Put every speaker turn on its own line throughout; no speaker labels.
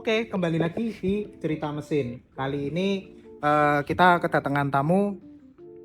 Oke, kembali lagi di cerita mesin. Kali ini kita kedatangan tamu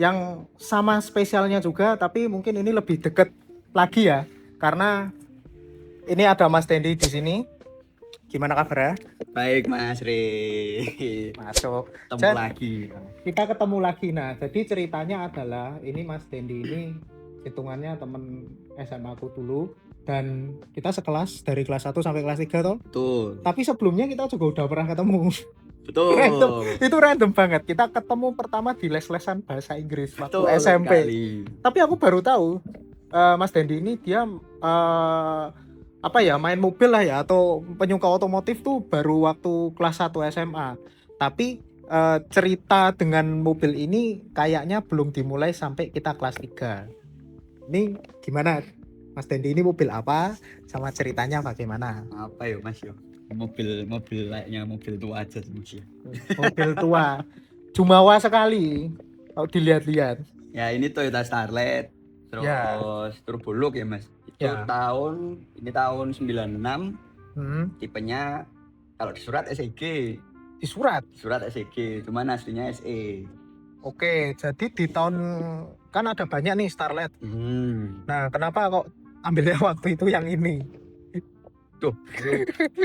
yang sama spesialnya juga, tapi mungkin ini lebih deket lagi ya, karena ini ada Mas Dendi di sini. Gimana kabarnya?
Baik Mas Re,
Masuk.
ketemu lagi.
Kita ketemu lagi. Nah, jadi ceritanya adalah ini Mas Dendi ini hitungannya temen SMA aku dulu, dan kita sekelas dari kelas 1 sampai kelas 3 toh.
Betul.
Tapi sebelumnya kita juga udah pernah ketemu.
Betul.
Random. Itu random banget. Kita ketemu pertama di les-lesan bahasa Inggris waktu
Betul
SMP.
sekali.
Tapi aku baru tahu Mas Dendi ini dia main mobil lah ya, atau penyuka otomotif tuh baru waktu kelas 1 SMA. Tapi cerita dengan mobil ini kayaknya belum dimulai sampai kita kelas 3. Ini gimana Mas Dendi, ini mobil apa sama ceritanya bagaimana?
Apa ya Mas yo? Mobil layaknya mobil tua aja sih.
Mobil tua. Jumawa sekali kalau dilihat-lihat.
Ya ini Toyota Starlet. Terus
Ya.
turbo look ya Mas. Itu
Ya.
tahun 96. Tipenya kalau di surat SEG.
Di surat.
Surat SEG, cuman aslinya SE.
Oke, jadi di tahun kan ada banyak nih Starlet. Nah, kenapa kok ambilnya waktu itu yang ini?
Tuh,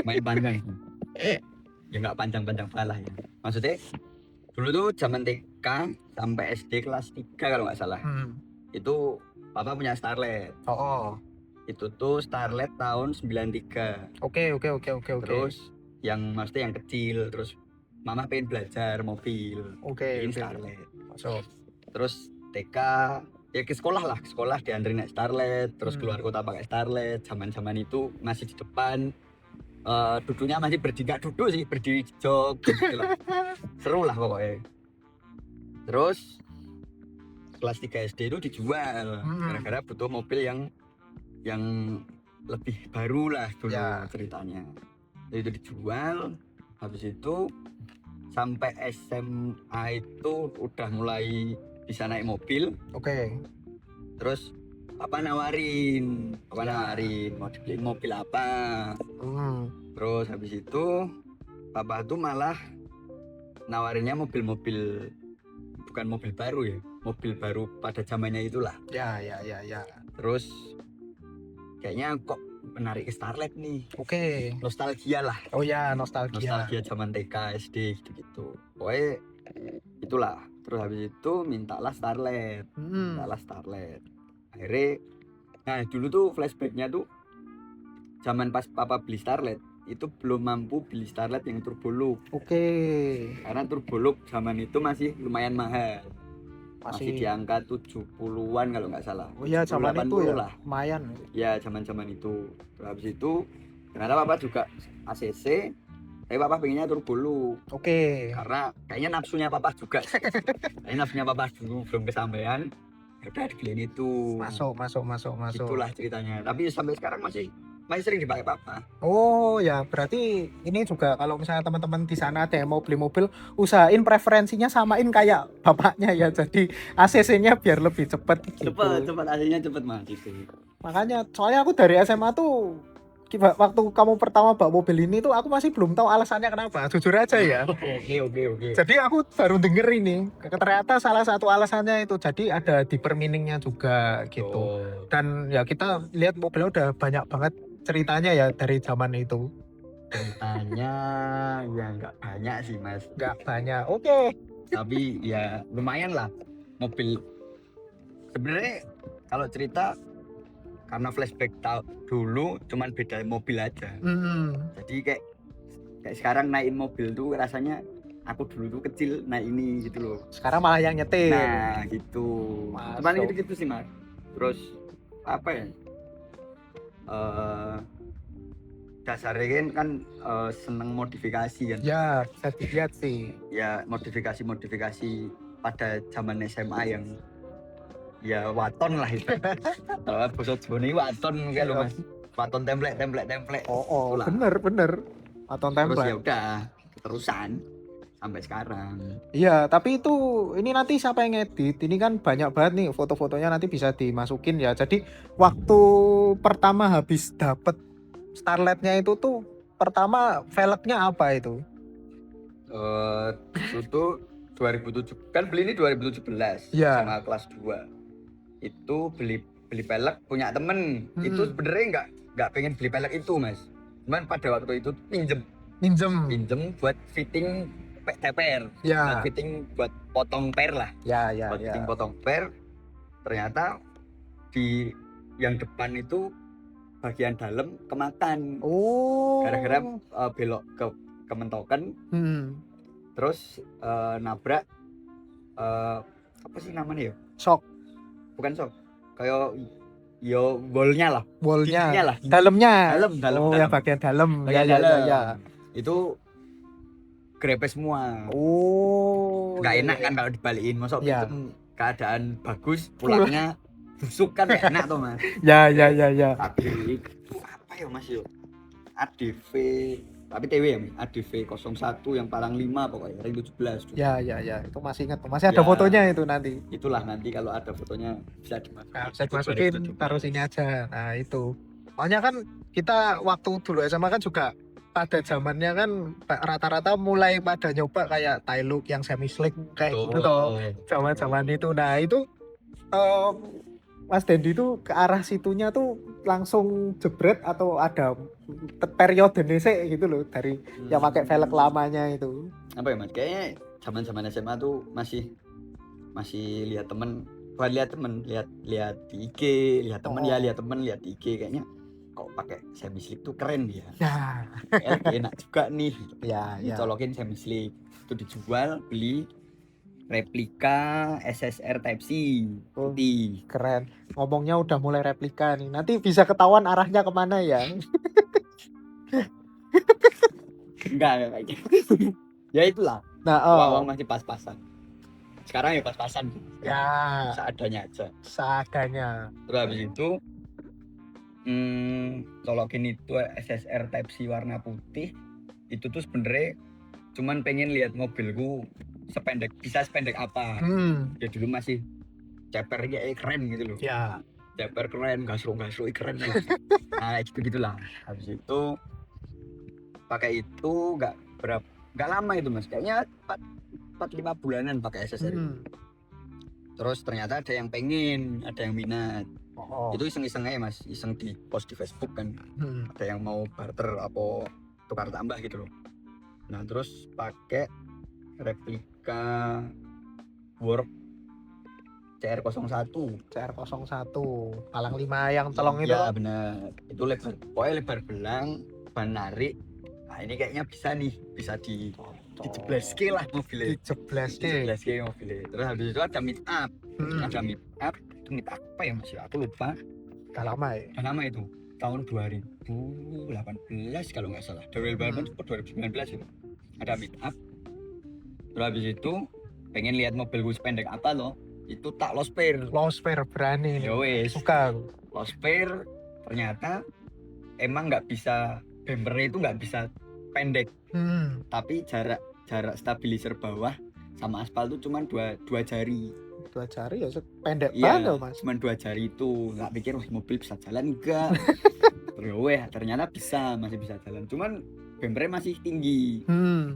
main panjang. Ya nggak panjang-panjang palah ya. Maksudnya dulu tuh zaman TK sampai SD kelas 3 kalau nggak salah. Itu papa punya Starlet.
Oh.
Itu tuh Starlet tahun 93.
Oke.
Terus yang maksudnya yang kecil, terus mama pengen belajar mobil.
Oke.
Starlet.
Masuk.
Terus TK ya ke sekolah dianterin naik Starlet, terus keluar kota pakai Starlet. Zaman itu masih di depan, duduknya masih berdiri jog gitu lah. Seru lah pokoknya. Terus kelas 3 SD itu dijual gara-gara butuh mobil yang lebih baru lah dulu
Ya.
ceritanya. Jadi itu dijual, habis itu sampai SMA itu udah mulai bisa naik mobil.
Oke.
Terus papa nawarin mau dibeliin mobil apa. Terus habis itu papa tuh malah nawarinnya mobil bukan mobil baru ya, mobil baru pada zamannya itulah.
Ya.
Terus kayaknya kok menarik ke Starlet nih.
Oke.
Nostalgia lah.
Oh ya, nostalgia
Zaman TK SD gitu. Pokoknya itulah. Terus habis itu mintalah Starlet. Akhirnya, nah dulu tuh flashbacknya tuh zaman pas papa beli Starlet itu belum mampu beli Starlet yang turbo look.
Oke.
Karena turbo look zaman itu masih lumayan mahal. Masih di angka 70-an kalau nggak salah.
Oh iya, zaman itu ya
lah.
lumayan.
Ya zaman itu. Terus habis itu ternyata papa juga ACC, tapi papa pengennya turbo look.
Oke.
Karena kayaknya nafsunya papa juga. Kayaknya nafsunya papa dulu belum kesampaian. Ya udah dibeliin itu.
Masuk.
Itulah ceritanya. Tapi sampai sekarang masih sering dipakai papa.
Oh ya, berarti ini juga kalau misalnya teman-teman di sana ada yang mau beli mobil, usahain preferensinya samain kayak bapaknya ya. Jadi ACC-nya biar lebih cepet gitu.
Cepet aslinya cepet Mas gitu.
Makanya soalnya aku dari SMA tuh waktu kamu pertama bawa mobil ini tuh aku masih belum tahu alasannya kenapa, jujur aja ya.
Oke.
Jadi aku baru denger ini, ternyata salah satu alasannya itu jadi ada di perminingnya juga gitu. Dan ya kita lihat mobilnya udah banyak banget ceritanya ya dari zaman itu.
Ceritanya ya nggak banyak sih Mas.
Nggak banyak. Oke.
Tapi ya lumayan lah mobil. Sebenarnya kalau cerita karena flashback dulu cuman beda mobil aja. Jadi kayak sekarang naikin mobil tuh rasanya aku dulu tuh kecil naik ini gitu loh.
Sekarang malah yang nyetir.
Nah gitu. Cuman gitu sih Mas. Terus apa ya? Dasarnya kan seneng modifikasi kan.
Ya, bisa dilihat sih.
Ya modifikasi pada zaman SMA yang ya waton lah itu. Kalau bosot Joni waton kayak lo Mas. Waton template.
Oh, bener. Waton template.
Terus ya udah terusan sampai sekarang.
Iya, tapi itu ini nanti siapa yang ngedit? Ini kan banyak banget nih foto-fotonya, nanti bisa dimasukin ya. Jadi waktu pertama habis dapet Starletnya itu tuh pertama velgnya apa itu?
Itu 2007 kan beli ini 2017
Iya.
sama kelas 2 itu beli pelek punya temen. Itu sebenarnya nggak pengen beli pelek itu mas, cuman pada waktu itu pinjem buat fitting TPR, buat
Ya,
fitting buat potong per lah,
ya,
buat fitting potong per. Ternyata di yang depan itu bagian dalam kemakan
Oh.
gara-gara belok ke mentokan, terus nabrak apa sih namanya ya,
Sok
bukan sok, kayak yo bolnya lah,
wallnya,
giginya lah,
dalamnya.
dalam
Oh, ya bagian dalam.
bagian
Ya,
dalam
ya.
itu grepes semua.
Oh.
Nggak
ya,
enak
ya,
kan kalau dibalikin, masa
ya.
pinjem keadaan bagus pulangnya busuk kan nggak enak tuh mas.
Ya.
Tapi itu apa ya mas yo, ADV tapi TW ya mas, ADV 01 yang parang 5 pokoknya 2017 dulu.
Ya, itu masih ingat tuh. Masih ada
Ya.
fotonya itu nanti.
Itulah nanti kalau ada fotonya bisa dimasukin.
Nah, saya masukin, taruh sini aja. Nah, itu. Soalnya kan kita waktu dulu SMA kan juga pada zamannya kan rata-rata mulai pada nyoba kayak tie look yang semi slick kayak gitu toh. Zaman-zaman itu. Nah, itu Mas Dendi tuh ke arah situnya tuh langsung jebret atau ada periode nesek gitu loh dari yang pakai velg lamanya itu.
Apa ya mas, kayaknya zaman SMA tuh masih lihat temen, bukan lihat di IG, lihat temen ya, lihat temen lihat di IG, kayaknya kok pakai semi slick tuh keren dia.
Ya.
Enak juga nih.
Ya.
Colokin semi slick itu dijual, beli replika SSR Type C putih.
Keren. Ngomongnya udah mulai replika nih. Nanti bisa ketahuan arahnya kemana ya?
Enggak kayak gitu. Ya itulah.
Nah,
Uang masih pas-pasan. Sekarang ya pas-pasan.
Ya.
Seadanya aja.
Seadanya.
Terus habis itu colokin itu SSR Type C warna putih. Itu tuh sebenarnya cuman pengen lihat mobilku bisa sependek apa. Ya dulu masih cepernya keren gitu loh.
Ya.
Ceper keren, gasro keren. Nah gitu-gitulah. Habis itu pakai itu nggak lama itu mas, kayaknya 4-5 bulanan pakai SSR. Terus ternyata ada yang pengen, ada yang minat. Itu iseng-iseng aja mas, iseng di post di Facebook kan. Ada yang mau barter apa tukar tambah gitu loh. Nah terus pakai replika Work CR01
palang 5 yang telong itu.
Ya benar, itu lebar belang, ban narik. Nah ini kayaknya bisa dijebleske lah mobilnya. Dijebleske mobilnya. Terus habis itu ada meet up. Itu meet up apa ya masih aku lupa.
Udah lama
itu tahun 2018 kalau nggak salah. 2018 atau 2019 itu ada meet up. Terus habis itu pengen lihat mobilku sependek apa loh. Itu tak low spare
berani nih.
Ya wes,
suka
low spare. Ternyata emang nggak bisa, bempernya itu nggak bisa pendek. Tapi jarak stabilizer bawah sama aspal tuh cuman dua jari
ya pendek banget mas.
Cuman 2 jari itu, nggak pikir wah mobil bisa jalan enggak. Ternyata masih bisa jalan, cuman bempernya masih tinggi.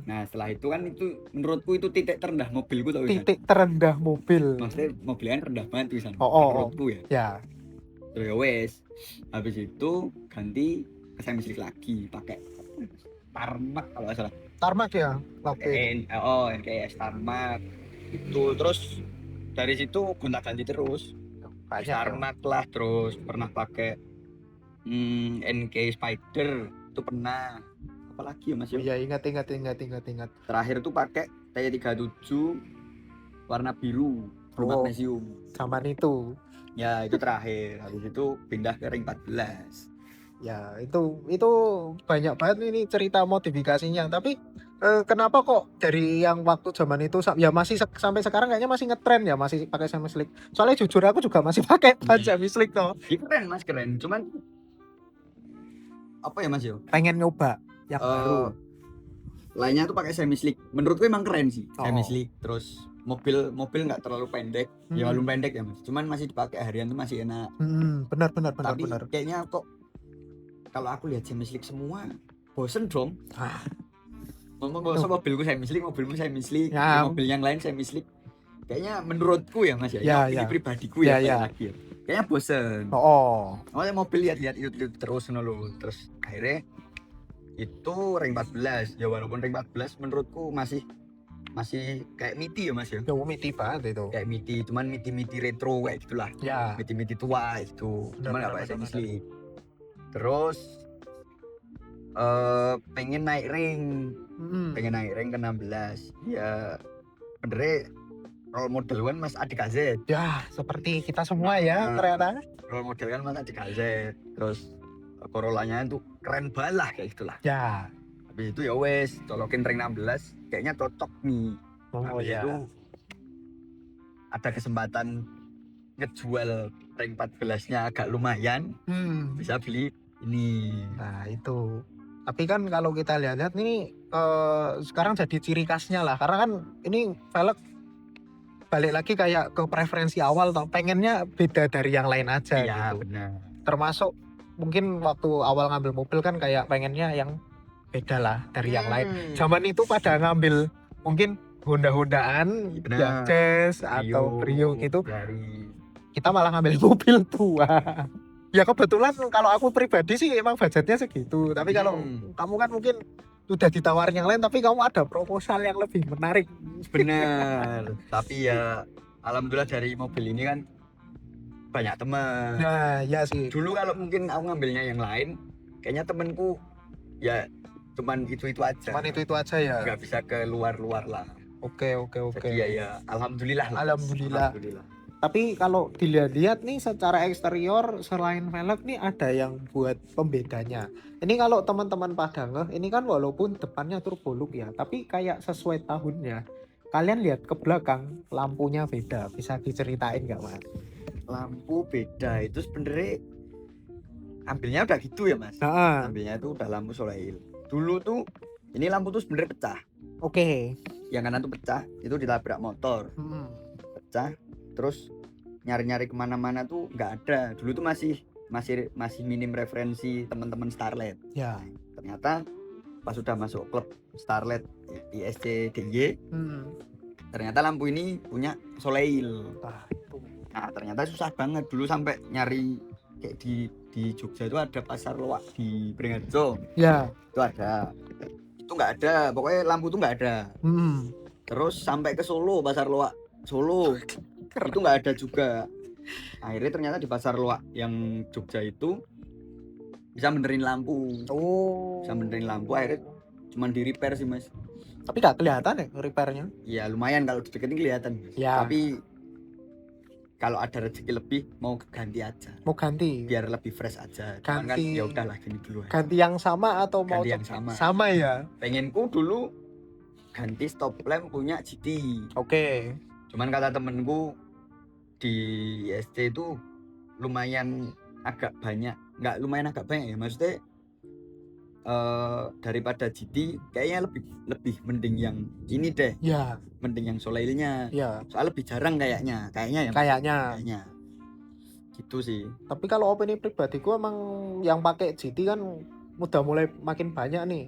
Nah setelah itu kan itu menurutku itu titik terendah mobilku tau.
Titik terendah mobil.
Maksudnya mobilnya rendah banget tuh menurutku ya. Terus wes, habis itu ganti ke semi slick lagi pakai Tarmac kalau nggak salah.
Tarmac ya?
NKS Tarmac itu. Terus dari situ gonta-ganti terus. Tarmac lah, terus pernah pakai NK Spider itu pernah. Apalagi ya mas?
Iya ingat.
Terakhir tuh pakai T37 warna biru magnesium.
Zaman itu.
Ya itu terakhir. Habis itu pindah ke ring 14.
Ya itu banyak banget ini cerita modifikasinya. Tapi kenapa kok dari yang waktu zaman itu ya masih sampai sekarang kayaknya masih ngetren ya, masih pakai semi slick. Soalnya jujur aku juga masih pakai semi slick toh.
Keren mas, keren. Cuman apa ya mas yo?
Pengen nyoba yang baru.
Lainnya tuh pakai semi slick. Menurutku emang keren sih semi slick. Terus mobil nggak terlalu pendek. Ya walaupun pendek ya mas. Cuman masih dipakai harian tuh masih enak.
Benar.
Tapi kayaknya kok kalau aku lihat semi slick semua bosen dong. Ngomong gak usah mobilmu saya mislik,
Ya.
mobil yang lain saya mislik. Kayaknya menurutku ya Mas ya,
Ya,
ini
ya.
pribadiku ya,
Ya,
lagi ya. Kayaknya bosen.
Oh.
Awalnya mobil lihat terus dulu, terus akhirnya itu ring 14 ya, walaupun ring 14 menurutku masih kayak miti ya Mas ya.
Ya miti banget itu.
Kayak miti, cuman miti retro kayak gitulah.
Ya.
Miti tua itu. Cuman enggak pakai mislik. Terus pengen naik ring ke 16 ya, bener role model kan Mas Adik AZ.
Ya seperti kita semua ya ternyata.
Role model kan Mas Adik AZ, terus Corollanya itu keren banget kayak gitulah.
Ya.
Habis itu ya wes colokin ring 16 kayaknya cocok nih. Habis itu ada kesempatan ngejual ring 14 nya agak lumayan, bisa beli ini.
Nah itu. Tapi kan kalau kita lihat ini sekarang jadi ciri khasnya lah, karena kan ini velg balik lagi kayak ke preferensi awal toh, pengennya beda dari yang lain aja.
Iya,
gitu.
Benar.
Termasuk mungkin waktu awal ngambil mobil kan kayak pengennya yang beda lah dari yang lain. Zaman itu pada ngambil mungkin Honda-Hondaan, Jazz atau Brio gitu. Kita malah ngambil mobil tua. Ya kebetulan kalau aku pribadi sih emang budgetnya segitu. Tapi kalau kamu kan mungkin udah ditawarin yang lain, tapi kamu ada proposal yang lebih menarik.
Bener. Tapi ya alhamdulillah dari mobil ini kan banyak teman.
Nah ya sih.
Dulu kalau mungkin aku ngambilnya yang lain, kayaknya temenku ya cuman itu aja.
Cuman itu aja ya.
Nggak bisa ke luar lah.
Oke.
Jadi ya alhamdulillah.
Alhamdulillah. Tapi kalau dilihat-lihat nih secara eksterior selain velg nih ada yang buat pembedanya. Ini kalau teman-teman pada ngeh, ini kan walaupun depannya turbo look ya, tapi kayak sesuai tahunnya. Kalian lihat ke belakang, lampunya beda. Bisa diceritain nggak Mas?
Lampu beda itu sebenarnya ambilnya udah gitu ya Mas. Ambilnya itu udah lampu Soleil. Dulu tuh ini lampu tuh sebenarnya pecah.
Oke.
Yang kanan tuh pecah, itu ditabrak motor. Pecah. Terus nyari-nyari kemana-mana tuh nggak ada. Dulu tuh masih minim referensi teman-teman Starlet.
Ya.
Ternyata pas sudah masuk klub Starlet di SCDY, ternyata lampu ini punya Soleil. Nah ternyata susah banget dulu, sampai nyari kayak di Jogja itu ada pasar loak di Beringharjo. Ya. Itu ada. Itu nggak ada. Pokoknya lampu tuh nggak ada. Terus sampai ke Solo, pasar loak Solo. Itu nggak ada juga. Akhirnya ternyata di pasar loak yang Jogja itu bisa benerin lampu. Bisa benerin lampu, akhirnya cuman di repair sih Mas.
Tapi nggak kelihatan ya repairnya?
Ya lumayan, kalau dideketin kelihatan. Ya. Tapi kalau ada rezeki lebih mau ganti aja. Mau ganti? Biar lebih fresh aja. Ganti. Kan ya udahlah gini dulu aja.
Ganti yang sama atau mau
ganti yang sama?
Sama ya.
Pengenku dulu ganti stop lamp punya GT.
Oke.
Cuman kata temenku di ST itu lumayan agak banyak ya, maksudnya daripada GT kayaknya lebih mending yang ini deh ya, mending yang Soleilnya ya, soalnya lebih jarang kayaknya gitu sih. Tapi kalau opini pribadiku emang yang pakai GT kan udah mulai makin banyak nih.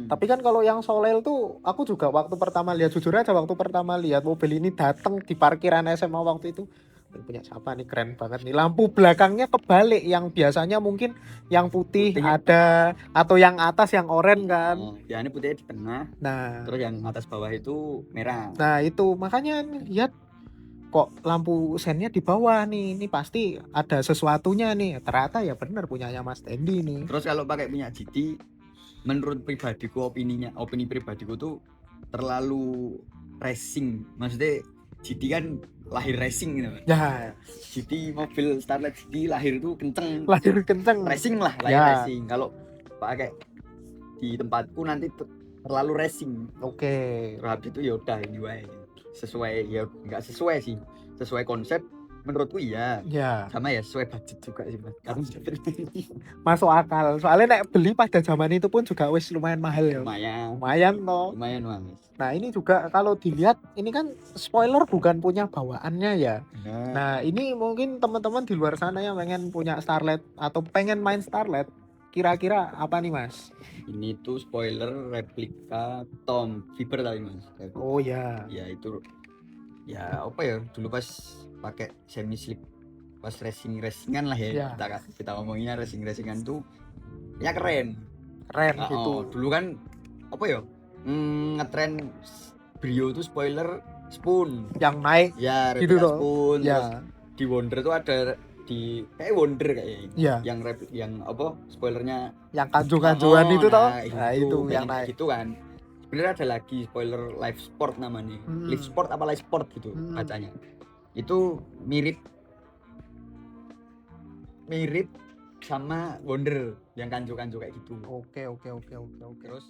Tapi kan kalau yang Soleil tuh aku juga waktu pertama lihat, jujur aja waktu pertama lihat mobil ini datang di parkiran SMA waktu itu, punya siapa nih, keren banget nih. Lampu belakangnya kebalik, yang biasanya mungkin yang putih ada atau yang atas yang oranye kan. Ya ini putihnya di tengah. Nah, terus yang atas bawah itu merah. Nah, itu makanya lihat kok lampu sennya di bawah nih. Ini pasti ada sesuatunya nih. Ternyata ya benar punyanya Mas Dendi nih. Terus kalau pakai punya GT, menurut pribadiku, opini pribadiku tuh terlalu racing. Maksudnya GT kan lahir racing gitu. Ya. GT mobil Starlet GT lahir itu kenceng. Racing lah, lahir racing. Kalau pakai di tempatku nanti terlalu racing. Oke. Terus itu ya udah ini wae. Sesuai ya enggak sesuai sih. Sesuai konsep menurutku iya. Ya. Sama ya sesuai budget juga sih Mas. Karena masuk akal. Soalnya nek beli pada zaman itu pun juga wis lumayan mahal ya. Lumayan toh. Lumayan Mas. Nah ini juga kalau dilihat ini kan spoiler bukan punya bawaannya ya. Nah ini mungkin teman-teman di luar sana yang pengen punya Starlet atau pengen main Starlet,
kira-kira apa nih Mas?
Ini tuh spoiler replika Tom Viper tadi Mas.
Oh ya.
Ya itu ya apa ya dulu pas pakai semi slip pas racingan lah ya,
Ya.
kita ngomonginnya racingan tuh ya keren.
Keren
Oh,
gitu.
dulu kan apa ya ngetren Brio tuh spoiler spoon
Yang naik
ya
gitu
replika
toh.
spoon terus
Ya.
di Wonder tuh ada di kayak Wonder kayak
Ya.
yang apa spoilernya
Yang kanju-kanjuan itu toh.
nah,
Nah, itu yang
kayak
naik.
gitu kan. Sebenarnya ada lagi spoiler live sport namanya. Live sport apa live sport gitu bacanya. Itu mirip sama Wonder yang kanju-kanju kayak gitu.
Oke.
Terus